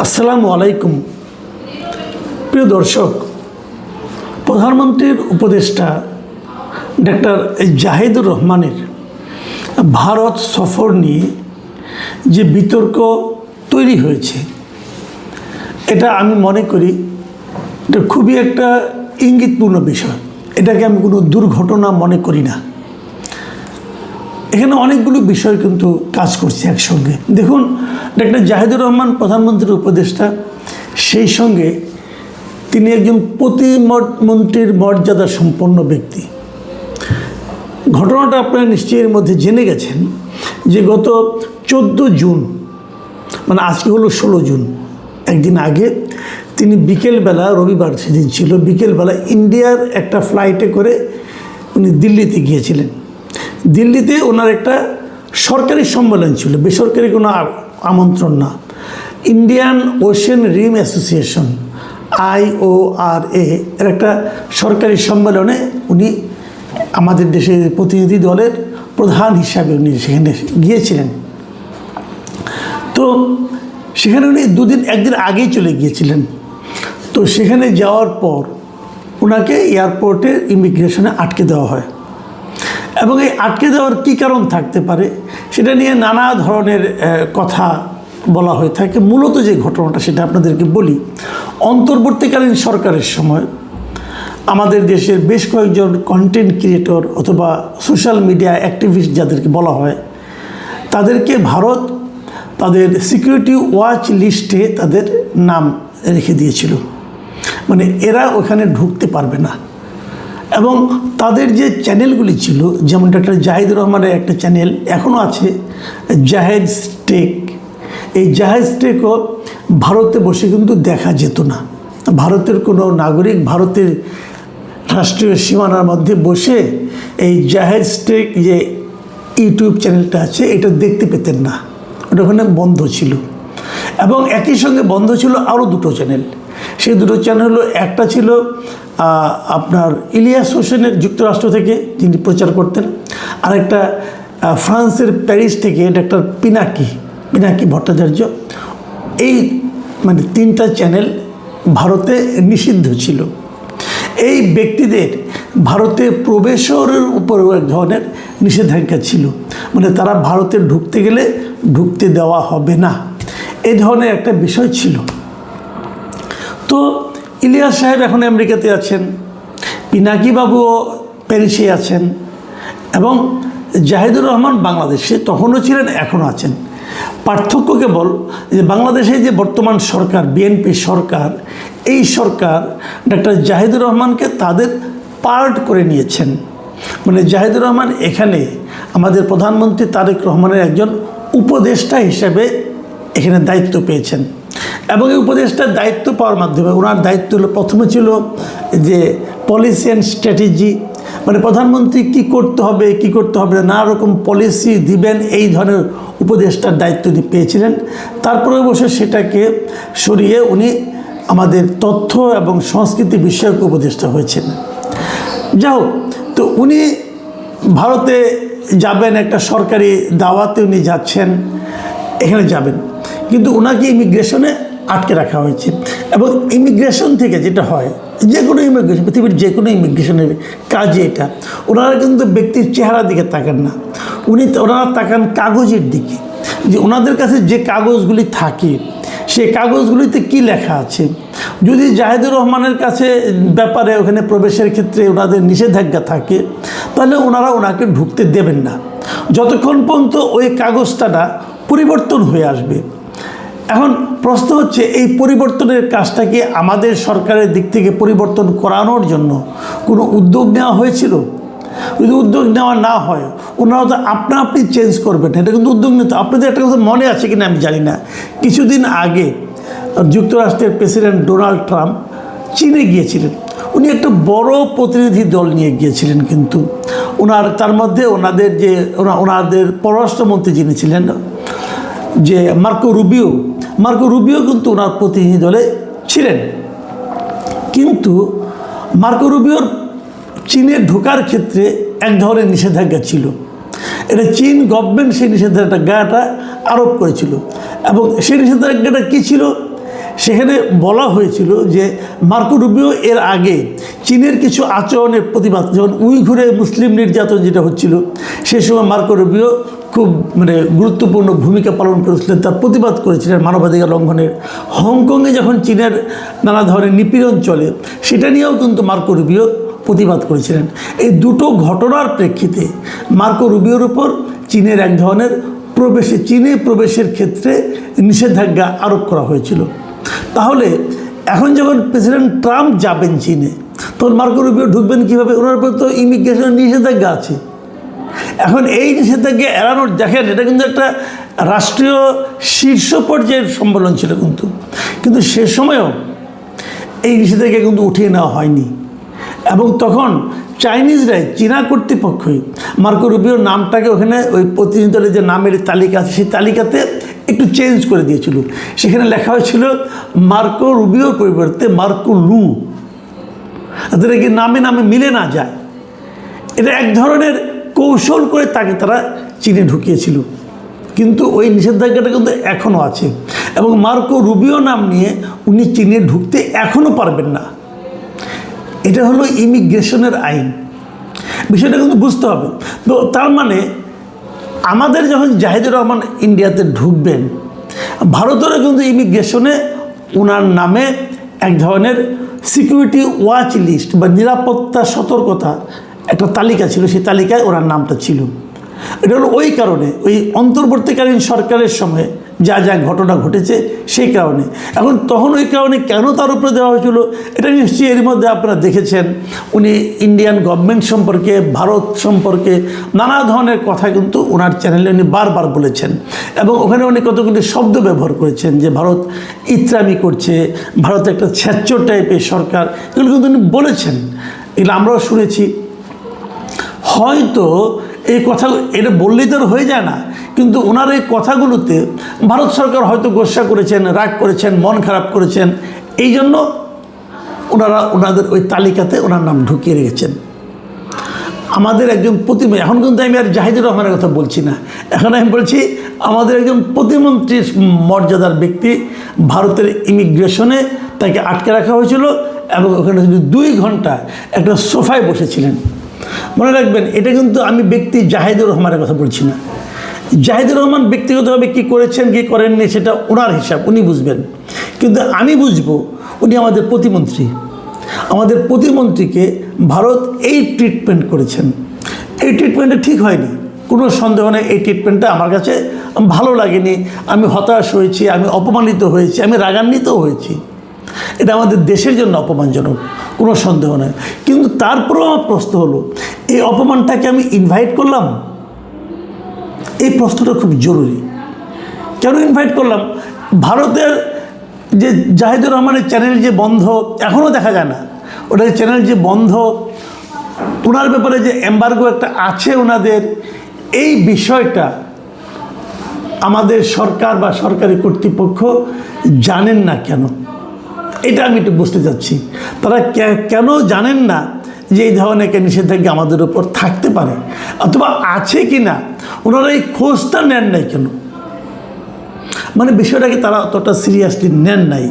আসসালামু আলাইকুম। প্রিয় দর্শক, প্রধানমন্ত্রীর উপদেষ্টা ডাক্তার জাহিদুর রহমানের ভারত সফর নিয়ে যে বিতর্ক তৈরি হয়েছে, এটা আমি মনে করি এটা খুবই একটা ইঙ্গিতপূর্ণ বিষয়। এটাকে আমি কোনো দুর্ঘটনা মনে করি না। এখানে অনেকগুলো বিষয় কিন্তু কাজ করছে একসঙ্গে। দেখুন, ডাক্তার জাহিদুর রহমান প্রধানমন্ত্রীর উপদেষ্টা, সেই সঙ্গে তিনি একজন প্রতিমন্ত্রীর মর্যাদা সম্পন্ন ব্যক্তি। ঘটনাটা আপনারা নিশ্চয়ই এর মধ্যে জেনে গেছেন যে গত 14 জুন, মানে আজকে হলো 16 জুন, একদিন আগে তিনি বিকেলবেলা, রবিবার সেদিন ছিল, বিকেলবেলা ইন্ডিয়ার একটা ফ্লাইটে করে উনি দিল্লিতে গিয়েছিলেন। দিল্লিতে ওনার একটা সরকারি সম্মেলন ছিল, বেসরকারি কোনো আমন্ত্রণ না। ইন্ডিয়ান ওশেন রিম অ্যাসোসিয়েশন IORA এর একটা সরকারি সম্মেলনে উনি আমাদের দেশের প্রতিনিধি দলের প্রধান হিসাবে উনি সেখানে গিয়েছিলেন। তো সেখানে উনি একদিন আগেই চলে গিয়েছিলেন। তো সেখানে যাওয়ার পর ওনাকে এয়ারপোর্টের ইমিগ্রেশনে আটকে দেওয়া হয়, এবং এই আটকে দেওয়ার কী কারণ থাকতে পারে সেটা নিয়ে নানা ধরনের কথা বলা হয়ে থাকে। মূলত যে ঘটনাটা সেটা আপনাদেরকে বলি। অন্তর্বর্তীকালীন সরকারের সময় আমাদের দেশের বেশ কয়েকজন কন্টেন্ট ক্রিয়েটর অথবা সোশ্যাল মিডিয়া অ্যাক্টিভিস্ট যাদেরকে বলা হয়, তাদেরকে ভারত তাদের সিকিউরিটি ওয়াচ লিস্টে তাদের নাম রেখে দিয়েছিল, মানে এরা ওখানে ঢুকতে পারবে না। এবং তাদের যে চ্যানেলগুলি ছিল, যেমন ডাক্তার জাহিদুর রহমানের একটা চ্যানেল এখনও আছে, জাহেদ স্টেক। এই জাহেদ স্টেকও ভারতে বসে কিন্তু দেখা যেত না। ভারতের কোনো নাগরিক ভারতের রাষ্ট্রীয় সীমানার মধ্যে বসে এই জাহেদ স্টেক যে ইউটিউব চ্যানেলটা আছে এটা দেখতে পেতেন না, ওটা ওখানে বন্ধ ছিল। এবং একই সঙ্গে বন্ধ ছিল আরও দুটো চ্যানেল। সেই দুটো চ্যানেল হলো, একটা ছিল আপনার ইলিয়াস হোসেনের যুক্তরাষ্ট্র থেকে, যিনি প্রচার করতেন, আর একটা ফ্রান্সের প্যারিস থেকে ডাক্তার পিনাকি ভট্টাচার্য। এই মানে 3টা চ্যানেল ভারতে নিষিদ্ধ ছিল। এই ব্যক্তিদের ভারতে প্রবেশের উপরেও এক ধরনের নিষেধাজ্ঞা ছিল, মানে তারা ভারতে ঢুকতে গেলে ঢুকতে দেওয়া হবে না, এই ধরনের একটা বিষয় ছিল। তো ইলিয়াস সাহেব এখন আমেরিকাতে আছেন, পিনাকি বাবুও প্যারিসে আছেন, এবং জাহিদুর রহমান বাংলাদেশে তখনও ছিলেন, এখনও আছেন। পার্থক্য কেবল যে বাংলাদেশে যে বর্তমান সরকার, বিএনপি সরকার, এই সরকার ডাক্তার জাহিদুর রহমানকে তাদের পার্ট করে নিয়েছেন। মানে জাহিদুর রহমান এখানে আমাদের প্রধানমন্ত্রী তারেক রহমানের একজন উপদেষ্টা হিসেবে এখানে দায়িত্ব পেয়েছেন। এবং এই উপদেষ্টার দায়িত্ব পাওয়ার মাধ্যমে ওনার দায়িত্ব হলো, প্রথমে ছিল যে পলিসি অ্যান্ড স্ট্র্যাটেজি, মানে প্রধানমন্ত্রী কী করতে হবে না, নানা রকম পলিসি দিবেন, এই ধরনের উপদেষ্টার দায়িত্ব পেয়েছিলেন। তারপরে বসে সেটাকে সরিয়ে উনি আমাদের তথ্য এবং সংস্কৃতি বিষয়ক উপদেষ্টা হয়েছেন। যাও, তো উনি ভারতে যাবেন, একটা সরকারি দাওয়াতে উনি যাচ্ছেন, এখানে যাবেন, কিন্তু ওনাকে ইমিগ্রেশনে আটকে রাখা হয়েছে। এবং ইমিগ্রেশন থেকে যেটা হয়, যে কোনো ইমিগ্রেশন, পৃথিবীর যে কোনো ইমিগ্রেশনের কাজে এটা, ওনারা কিন্তু ব্যক্তির চেহারার দিকে তাকান না, ওনারা তাকান কাগজের দিকে, যে ওনাদের কাছে যে কাগজগুলি থাকে সেই কাগজগুলিতে কি লেখা আছে। যদি জাহিদুর রহমানের কাছে ব্যাপারে ওখানে প্রবেশের ক্ষেত্রে ওনাদের নিষেধাজ্ঞা থাকে, তাহলে ওনাকে ঢুকতে দেবেন না যতক্ষণ পর্যন্ত ওই কাগজটা পরিবর্তন হয়ে আসবে। এখন প্রশ্ন হচ্ছে, এই পরিবর্তনের কাজটা কি আমাদের সরকারের দিক থেকে পরিবর্তন করানোর জন্য কোনো উদ্যোগ নেওয়া হয়েছিল? যদি উদ্যোগ নেওয়া না হয়, ওনারা তো আপনি চেঞ্জ করবেন, এটা কিন্তু উদ্যোগ নিতে। আপনাদের একটা কথা মনে আছে কিনা আমি জানি না, কিছুদিন আগে যুক্তরাষ্ট্রের প্রেসিডেন্ট ডোনাল্ড ট্রাম্প চীনে গিয়েছিলেন। উনি একটা বড় প্রতিনিধি দল নিয়ে গিয়েছিলেন, কিন্তু তার মধ্যে ওনাদের পররাষ্ট্রমন্ত্রী যিনি ছিলেন, যে মার্কো রুবিও কিন্তু ওনার প্রতিনিধি দলে ছিলেন। কিন্তু মার্কো রুবিওর চীনে ঢোকার ক্ষেত্রে এক ধরনের নিষেধাজ্ঞা ছিল। এটা চীন গভর্নমেন্ট সেই নিষেধাজ্ঞাটা আরোপ করেছিল। এবং সেই নিষেধাজ্ঞাটা কী ছিল? সেখানে বলা হয়েছিল যে মার্কো রুবিও এর আগে চীনের কিছু আচরণের প্রতিবাদ, যেমন উইঘুরে মুসলিম নির্যাতন যেটা হচ্ছিল, সে সময় মার্কো রুবিও খুব গুরুত্বপূর্ণ ভূমিকা পালন করেছিলেন, তার প্রতিবাদ করেছিলেন মানবাধিকার লঙ্ঘনের। হংকংয়ে যখন চীনের নানা ধরনের নিপীড়ন চলে, সেটা নিয়েও কিন্তু মার্কো রুবিও প্রতিবাদ করেছিলেন। এই দুটো ঘটনার প্রেক্ষিতে মার্কো রুবিওর উপর চীনের এক ধরনের চীনে প্রবেশের ক্ষেত্রে নিষেধাজ্ঞা আরোপ করা হয়েছিল। তাহলে এখন যখন প্রেসিডেন্ট ট্রাম্প যাবেন চীনে, তখন মার্কো রুবিও ঢুকবেন কীভাবে? ওনার উপর তো ইমিগ্রেশনের নিষেধাজ্ঞা আছে। এখন এই নিষেধাজ্ঞা এড়ানোর, দেখেন এটা কিন্তু একটা রাষ্ট্রীয় শীর্ষ পর্যায়ের সম্মেলন ছিল, কিন্তু সে সময়েও এই নিষেধাজ্ঞা কিন্তু উঠিয়ে নেওয়া হয়নি। এবং তখন চাইনিজরাই, চীনা কর্তৃপক্ষই মার্কো রুবিওর নামটাকে ওখানে ওই প্রতিনিধি দলের যে নামের তালিকা আছে সেই তালিকাতে একটু চেঞ্জ করে দিয়েছিল। সেখানে লেখা হয়েছিল মার্কো রুবিওর পরিবর্তে মার্কো লু, তাদের কি নামে নামে মিলে না যায়। এটা এক ধরনের কৌশল করে তাকে তারা চীনে ঢুকিয়েছিল, কিন্তু ওই নিষেধাজ্ঞাটা কিন্তু এখনও আছে। এবং মার্কো রুবিও নাম নিয়ে উনি চীনে ঢুকতে এখনও পারবেন না। এটা হলো ইমিগ্রেশনের আইন, বিষয়টা কিন্তু বুঝতে হবে। তো তার মানে আমাদের যখন জাহিদুর রহমান ইন্ডিয়াতে ঢুকবেন, ভারতেরও কিন্তু ইমিগ্রেশনে ওনার নামে এক ধরনের সিকিউরিটি ওয়াচ লিস্ট বা নিরাপত্তা সতর্কতা একটা তালিকা ছিল, সেই তালিকায় ওনার নামটা ছিল। এটা হলো ওই কারণে, ওই অন্তর্বর্তীকালীন সরকারের সময় যা যা ঘটনা ঘটেছে সেই কারণে। এখন তখন ওই কারণে কেন তার উপরে দেওয়া হয়েছিল, এটা নিশ্চয়ই এর মধ্যে আপনারা দেখেছেন। উনি ইন্ডিয়ান গভর্নমেন্ট সম্পর্কে, ভারত সম্পর্কে নানা ধরনের কথা কিন্তু ওনার চ্যানেলে উনি বারবার বলেছেন। এবং ওখানে উনি কতগুলি শব্দ ব্যবহার করেছেন যে ভারত ইত্রামি করছে, ভারত একটা ছ্যাচ্চর টাইপের সরকার, এগুলো কিন্তু উনি বলেছেন, এগুলো আমরাও শুনেছি। হয়তো এই কথা এটা বললেই তো হয়ে যায় না, কিন্তু ওনার এই কথাগুলোতে ভারত সরকার হয়তো গোসা করেছেন, রাগ করেছেন, মন খারাপ করেছেন, এই জন্য ওনাদের ওই তালিকাতে ওনার নাম ঢুকিয়ে রেখেছেন। আমাদের একজন এখন কিন্তু আমি আর জাহিদুর রহমানের কথা বলছি না, এখন আমি বলছি আমাদের একজন প্রতিমন্ত্রীর মর্যাদার ব্যক্তি ভারতের ইমিগ্রেশনে তাকে আটকে রাখা হয়েছিল এবং ওখানে 2 ঘন্টা একটা সোফায় বসেছিলেন। মনে রাখবেন, এটা কিন্তু আমি ব্যক্তি জাহিদুর রহমানের কথা বলছি না। জাহিদুর রহমান ব্যক্তিগতভাবে কী করেছেন কী করেননি সেটা ওনার হিসাব, উনি বুঝবেন। কিন্তু আমি বুঝবো, উনি আমাদের প্রতিমন্ত্রী, আমাদের প্রতিমন্ত্রীকে ভারত এই ট্রিটমেন্ট করেছেন। এই ট্রিটমেন্টটা ঠিক হয়নি, কোনো সন্দেহ নেই। এই ট্রিটমেন্টটা আমার কাছে ভালো লাগেনি, আমি হতাশ হয়েছি, আমি অপমানিত হয়েছি, আমি রাগান্বিতও হয়েছি। এটা আমাদের দেশের জন্য অপমানজনক, কোনো সন্দেহ নেই। কিন্তু তারপরেও আমার প্রশ্ন হলো, এই অপমানটাকে আমি ইনভাইট করলাম? এই প্রশ্নটা খুব জরুরি। কেন ইনভাইট করলাম? ভারতের যে জাহিদুর রহমানের চ্যানেল যে বন্ধ, এখনও দেখা যায় না, ওটা চ্যানেল যে বন্ধ, ওনার ব্যাপারে যে এম্বার্গো একটা আছে ওনাদের, এই বিষয়টা আমাদের সরকার বা সরকারি কর্তৃপক্ষ জানেন না কেন, এটা আমি একটু বুঝতে চাচ্ছি। তারা কেন জানেন না যে এই ধরনের একটা নিষেধাজ্ঞা আমাদের উপর থাকতে পারে, অথবা আছে কি না ওনারা এই খোঁজটা নেন নাই কেন? মানে বিষয়টাকে তারা অতটা সিরিয়াসলি নেন নাই।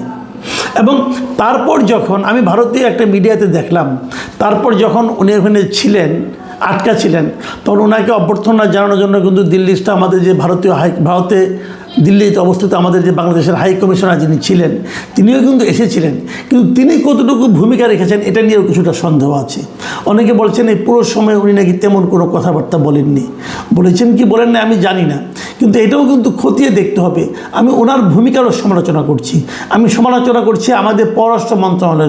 এবং তারপর যখন আমি ভারতীয় একটা মিডিয়াতে দেখলাম, তারপর যখন উনি ওখানে ছিলেন, আটকা ছিলেন, তখন ওনাকে অভ্যর্থনা জানানোর জন্য কিন্তু দিল্লিতে আমাদের যে ভারতে দিল্লিতে অবস্থিত আমাদের যে বাংলাদেশের হাই কমিশনার যিনি ছিলেন, তিনিও কিন্তু এসেছিলেন। কিন্তু তিনি কতটুকু ভূমিকা রেখেছেন এটা নিয়েও কিছুটা সন্দেহ আছে। অনেকে বলছেন এই পুরো সময় উনি নাকি তেমন কোনো কথাবার্তা বলেননি, বলেছেন কি বলেন না আমি জানি না, কিন্তু এটাও কিন্তু খতিয়ে দেখতে হবে। আমি ওনার ভূমিকারও সমালোচনা করছি, আমি সমালোচনা করছি আমাদের পররাষ্ট্র মন্ত্রণালয়ের